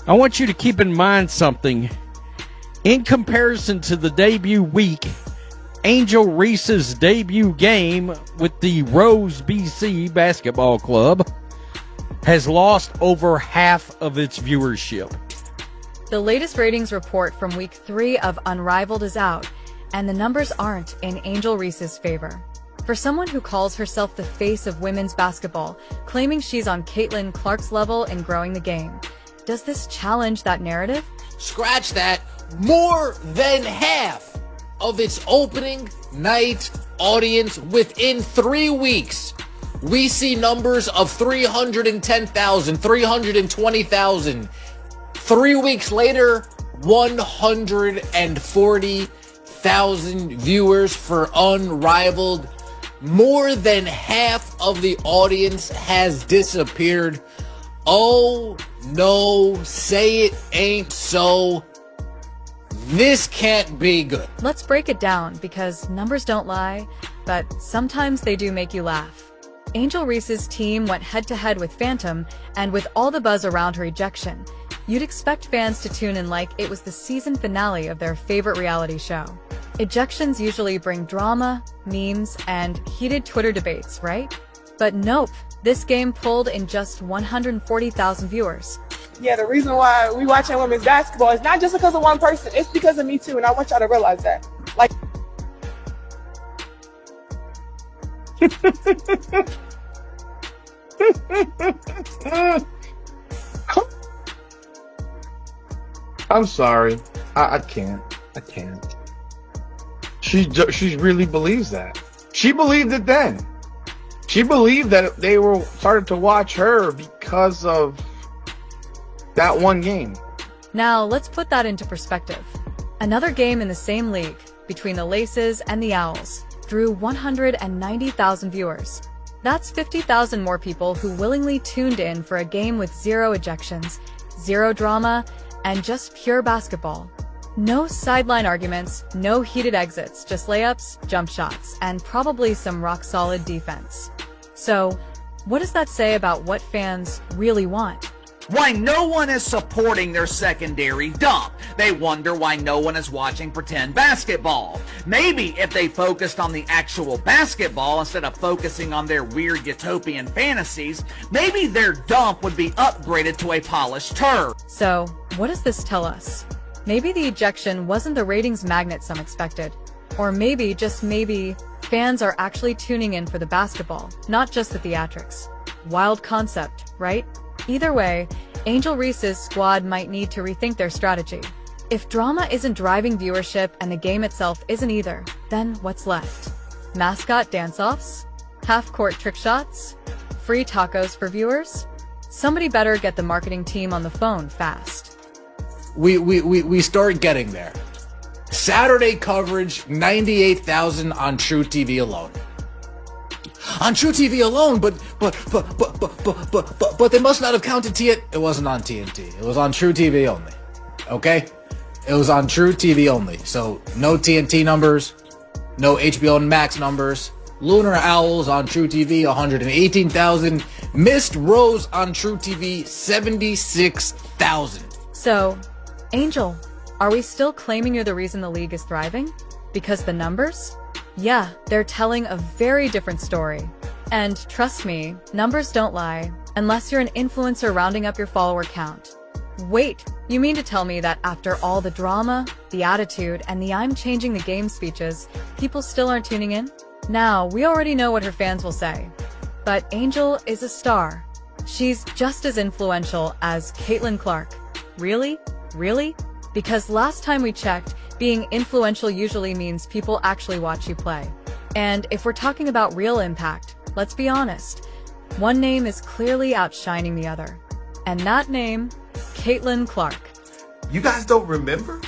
I want you to keep in mind something. In comparison to the debut week, Angel Reese's debut game with the Rose BC Basketball Club has lost over half of its viewership. The latest ratings report from week 3 of Unrivaled is out, and the numbers aren't in Angel Reese's favor. For someone who calls herself the face of women's basketball, claiming she's on Caitlin Clark's level in growing the game, does this challenge that narrative? Scratch that. More than half of its opening night audience within 3 weeks. We see numbers of 310,000, 320,000. 3 weeks later, 140,000 viewers for Unrivaled. More than half of the audience has disappeared. Oh no, say it ain't so. This can't be good. Let's break it down, because numbers don't lie, but sometimes they do make you laugh. Angel Reese's team went head-to-head with Phantom, and with all the buzz around her ejection, you'd expect fans to tune in like it was the season finale of their favorite reality show. Ejections usually bring drama, memes, and heated Twitter debates, right? But nope, this game pulled in just 140,000 viewers. Yeah, the reason why we watching women's basketball is not just because of one person, it's because of me too, and I want y'all to realize that. Like, I'm sorry. I can't. She really believes that. She believed it then. She believed that they were started to watch her because of that one game. Now, let's put that into perspective. Another game in the same league, between the Laces and the Owls, drew 190,000 viewers. That's 50,000 more people who willingly tuned in for a game with 0 ejections, 0 drama, and just pure basketball. No sideline arguments, no heated exits, just layups, jump shots, and probably some rock-solid defense. So, what does that say about what fans really want? Why no one is supporting their secondary dump. They wonder why no one is watching pretend basketball. Maybe if they focused on the actual basketball instead of focusing on their weird utopian fantasies, maybe their dump would be upgraded to a polished turf. So, what does this tell us? Maybe the ejection wasn't the ratings magnet some expected. Or maybe, just maybe, fans are actually tuning in for the basketball, not just the theatrics. Wild concept, right? Either way, Angel Reese's squad might need to rethink their strategy. If drama isn't driving viewership and the game itself isn't either, then what's left? Mascot dance-offs? Half-court trick shots? Free tacos for viewers? Somebody better get the marketing team on the phone fast. We start getting there. Saturday coverage, 98,000 on True TV alone. On True TV alone, but they must not have counted TNT. It wasn't on TNT. It was on True TV only. Okay? It was on True TV only. So no TNT numbers, no HBO Max numbers. Lunar Owls on True TV, 118,000. Missed Rose on True TV, 76,000. So, Angel, are we still claiming you're the reason the league is thriving? Because the numbers? Yeah, they're telling a very different story. And trust me, numbers don't lie, unless you're an influencer rounding up your follower count. Wait, you mean to tell me that after all the drama, the attitude, and the I'm changing the game speeches, people still aren't tuning in? Now, we already know what her fans will say. But Angel is a star. She's just as influential as Caitlin Clark. Really? Really? Because last time we checked, being influential usually means people actually watch you play. And if we're talking about real impact, let's be honest, one name is clearly outshining the other. And that name, Caitlin Clark. You guys don't remember?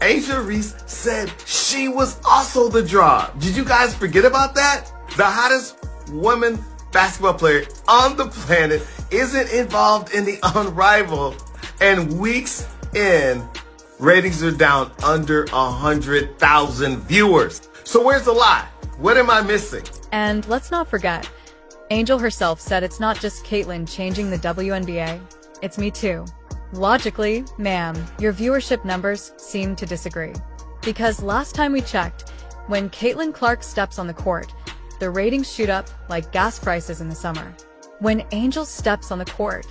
Angel Reese said she was also the draw. Did you guys forget about that? The hottest woman basketball player on the planet isn't involved in the Unrivaled, and weeks in, ratings are down under 100,000 viewers. So where's the lie? What am I missing? And let's not forget, Angel herself said it's not just Caitlin changing the WNBA, it's me too. Logically, ma'am, your viewership numbers seem to disagree. Because last time we checked, when Caitlin Clark steps on the court, the ratings shoot up like gas prices in the summer. When Angel steps on the court,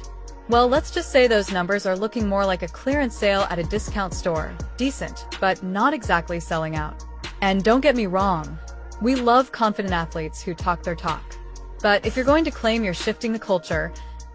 well, let's just say those numbers are looking more like a clearance sale at a discount store. Decent, but not exactly selling out. And don't get me wrong, we love confident athletes who talk their talk. But if you're going to claim you're shifting the culture,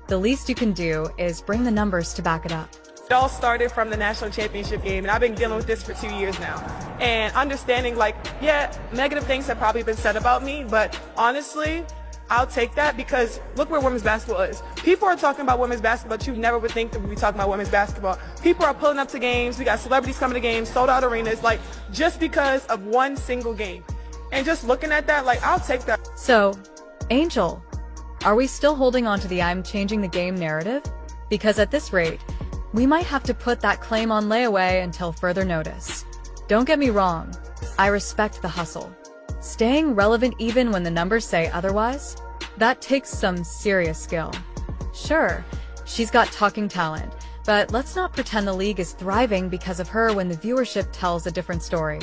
the least you can do is bring the numbers to back it up. It all started from the national championship game, and I've been dealing with this for 2 years now. And understanding, like, yeah, negative things have probably been said about me, but honestly, I'll take that because look where women's basketball is. People are talking about women's basketball, but you never would think that we'd be talking about women's basketball. People are pulling up to games. We got celebrities coming to games, sold out arenas, like, just because of one single game. And just looking at that, like, I'll take that. So, Angel, are we still holding on to the I'm changing the game narrative? Because at this rate, we might have to put that claim on layaway until further notice. Don't get me wrong, I respect the hustle. Staying relevant even when the numbers say otherwise? That takes some serious skill. Sure, she's got talking talent, but let's not pretend the league is thriving because of her when the viewership tells a different story.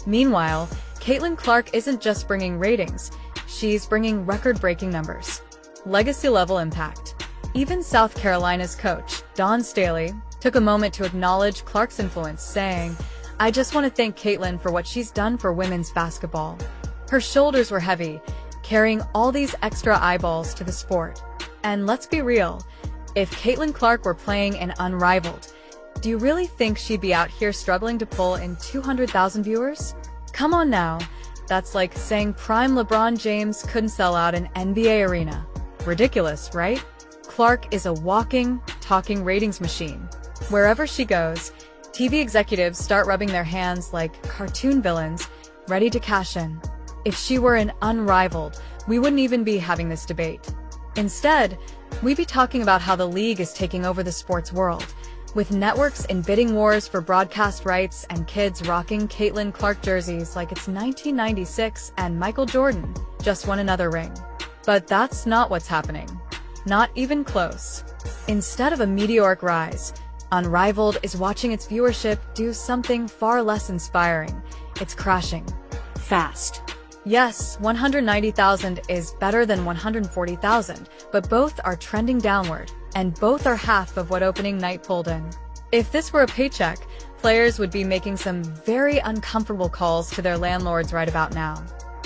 Meanwhile, Caitlin Clark isn't just bringing ratings, she's bringing record-breaking numbers. Legacy-level impact. Even South Carolina's coach, Dawn Staley, took a moment to acknowledge Clark's influence, saying, "I just want to thank Caitlin for what she's done for women's basketball." Her shoulders were heavy, carrying all these extra eyeballs to the sport. And let's be real, if Caitlin Clark were playing in Unrivaled, do you really think she'd be out here struggling to pull in 200,000 viewers? Come on now, that's like saying prime LeBron James couldn't sell out an NBA arena. Ridiculous, right? Clark is a walking, talking ratings machine. Wherever she goes, TV executives start rubbing their hands like cartoon villains, ready to cash in. If she were an Unrivaled, we wouldn't even be having this debate. Instead, we'd be talking about how the league is taking over the sports world, with networks in bidding wars for broadcast rights and kids rocking Caitlin Clark jerseys like it's 1996 and Michael Jordan just won another ring. But that's not what's happening. Not even close. Instead of a meteoric rise, Unrivaled is watching its viewership do something far less inspiring. It's crashing. Fast. Yes, 190,000 is better than 140,000, but both are trending downward, and both are half of what opening night pulled in. If this were a paycheck, players would be making some very uncomfortable calls to their landlords right about now.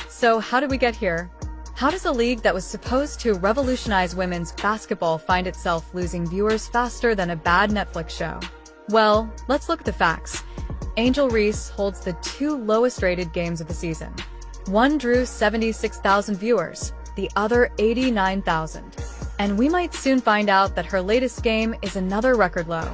So how did we get here? How does a league that was supposed to revolutionize women's basketball find itself losing viewers faster than a bad Netflix show? Well, let's look at the facts. Angel Reese holds the 2 lowest rated games of the season. One drew 76,000 viewers, the other 89,000. And we might soon find out that her latest game is another record low.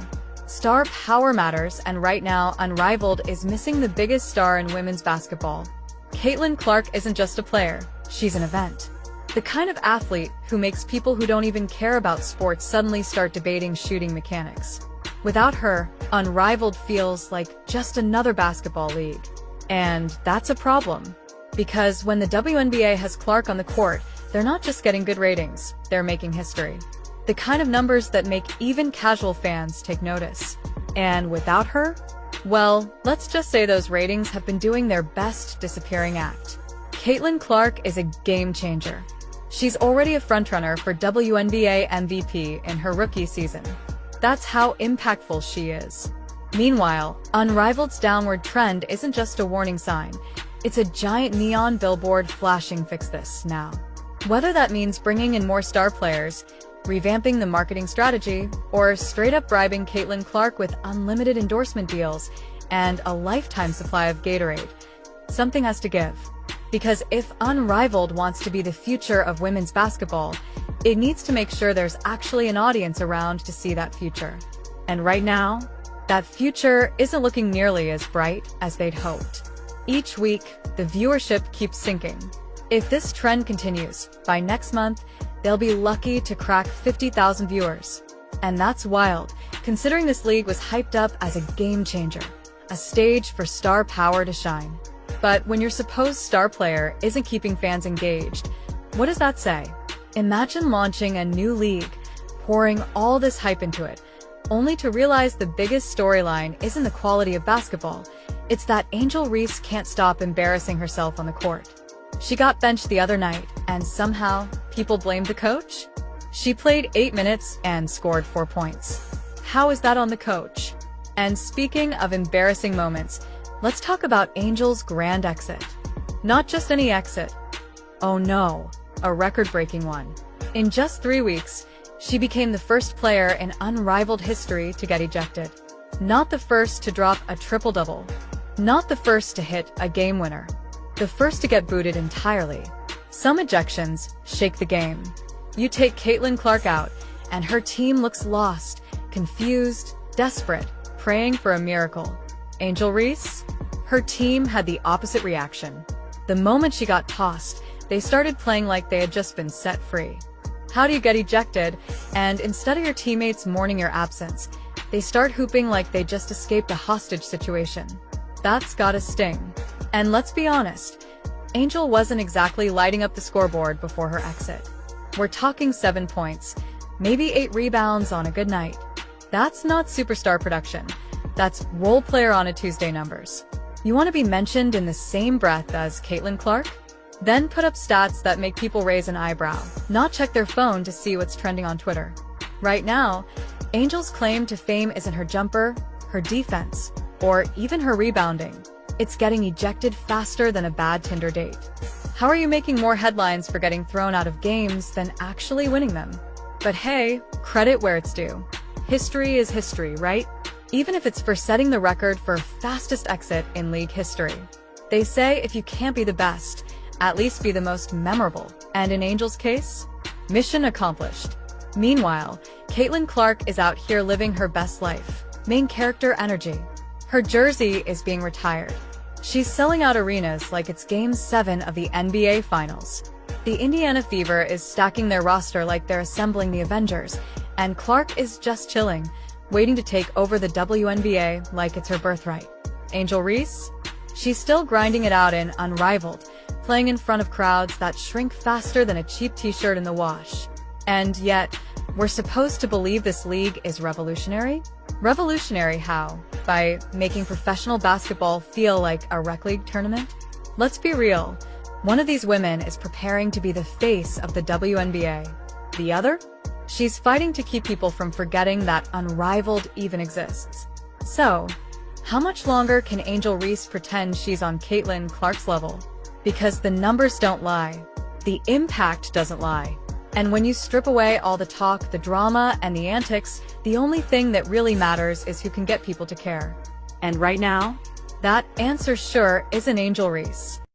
Star power matters, and right now Unrivaled is missing the biggest star in women's basketball. Caitlin Clark isn't just a player. She's an event. The kind of athlete who makes people who don't even care about sports suddenly start debating shooting mechanics. Without her, Unrivaled feels like just another basketball league. And that's a problem. Because when the WNBA has Clark on the court, they're not just getting good ratings, they're making history. The kind of numbers that make even casual fans take notice. And without her, well, let's just say those ratings have been doing their best disappearing act. Caitlin Clark is a game changer. She's already a frontrunner for WNBA MVP in her rookie season. That's how impactful she is. Meanwhile, Unrivaled's downward trend isn't just a warning sign. It's a giant neon billboard flashing "Fix this now." Whether that means bringing in more star players, revamping the marketing strategy, or straight up bribing Caitlin Clark with unlimited endorsement deals and a lifetime supply of Gatorade, something has to give. Because if Unrivaled wants to be the future of women's basketball, it needs to make sure there's actually an audience around to see that future. And right now, that future isn't looking nearly as bright as they'd hoped. Each week, the viewership keeps sinking. If this trend continues, by next month, they'll be lucky to crack 50,000 viewers. And that's wild, considering this league was hyped up as a game changer, a stage for star power to shine. But when your supposed star player isn't keeping fans engaged, what does that say? Imagine launching a new league, pouring all this hype into it, only to realize the biggest storyline isn't the quality of basketball, it's that Angel Reese can't stop embarrassing herself on the court. She got benched the other night, and somehow, people blamed the coach? She played 8 minutes and scored 4 points. How is that on the coach? And speaking of embarrassing moments, let's talk about Angel's grand exit. Not just any exit. Oh no, a record-breaking one. In just 3 weeks, she became the first player in Unrivaled history to get ejected. Not the first to drop a triple-double. Not the first to hit a game winner. The first to get booted entirely. Some ejections shake the game. You take Caitlin Clark out, and her team looks lost, confused, desperate, praying for a miracle. Angel Reese? Her team had the opposite reaction. The moment she got tossed, they started playing like they had just been set free. How do you get ejected, and instead of your teammates mourning your absence, they start hooping like they just escaped a hostage situation? That's gotta sting. And let's be honest, Angel wasn't exactly lighting up the scoreboard before her exit. We're talking 7 points, maybe 8 rebounds on a good night. That's not superstar production. That's role player on a Tuesday numbers. You want to be mentioned in the same breath as Caitlin Clark? Then put up stats that make people raise an eyebrow, not check their phone to see what's trending on Twitter. Right now, Angel's claim to fame isn't her jumper, her defense, or even her rebounding. It's getting ejected faster than a bad Tinder date. How are you making more headlines for getting thrown out of games than actually winning them? But hey, credit where it's due. History is history, right? Even if it's for setting the record for fastest exit in league history. They say if you can't be the best, at least be the most memorable. And in Angel's case, mission accomplished. Meanwhile, Caitlin Clark is out here living her best life. Main character energy. Her jersey is being retired. She's selling out arenas like it's Game 7 of the NBA Finals. The Indiana Fever is stacking their roster like they're assembling the Avengers, and Clark is just chilling, waiting to take over the WNBA like it's her birthright. Angel Reese? She's still grinding it out in Unrivaled, playing in front of crowds that shrink faster than a cheap t-shirt in the wash. And yet, we're supposed to believe this league is revolutionary? Revolutionary how? By making professional basketball feel like a rec league tournament? Let's be real. One of these women is preparing to be the face of the WNBA. The other? She's fighting to keep people from forgetting that Unrivaled even exists. So, how much longer can Angel Reese pretend she's on Caitlin Clark's level? Because the numbers don't lie. The impact doesn't lie. And when you strip away all the talk, the drama, and the antics, the only thing that really matters is who can get people to care. And right now, that answer sure isn't Angel Reese.